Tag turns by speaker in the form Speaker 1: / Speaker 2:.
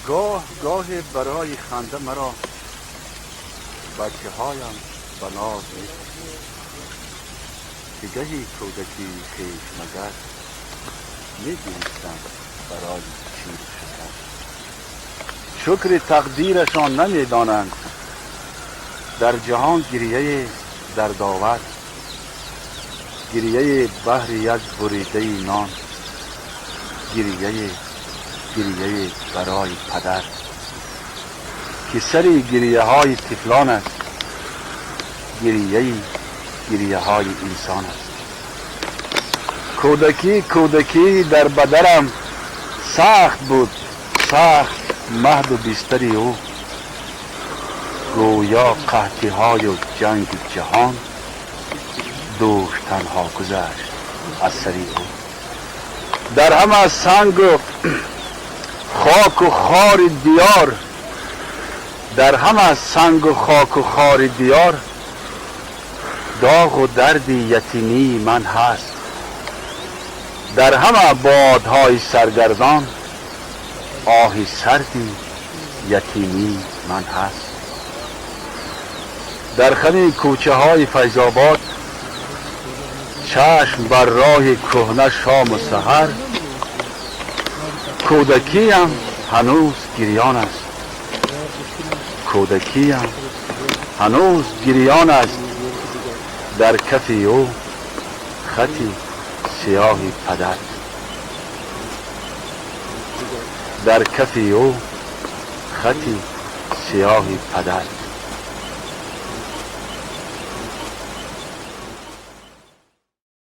Speaker 1: گاه برای خنده مرا بچه هایم به ناز می‌کشند که گهی کودکی خویش مگر می‌گریستند برای شیر شکر. شکر تقدیرشان نمی‌دانند در جهان گریه دردآور، گریه بهر یک بریده نان، گریه برای پدر که سری گریه های طفلان است، گریه های انسان است. کودکی در بدنم سخت بود، سخت مهد و بستری او، گویا قحطی های و جنگ جهان دوش تنها گذشت از سری او. در همه سنگ و خاک و خار دیار، در همه سنگ و خاک و خار دیار داغ و درد یتیمی من هست. در همه بادهای سرگردان آه سردی یتیمی من هست. در خمی کوچه های فیض آباد چشم بر راه کهنه شام و سحر، کودکیم هنوز گریان است، کودکیم هنوز گریان است. در کف او خطی سیاهی پدر، در کف او خطی سیاهی پدر.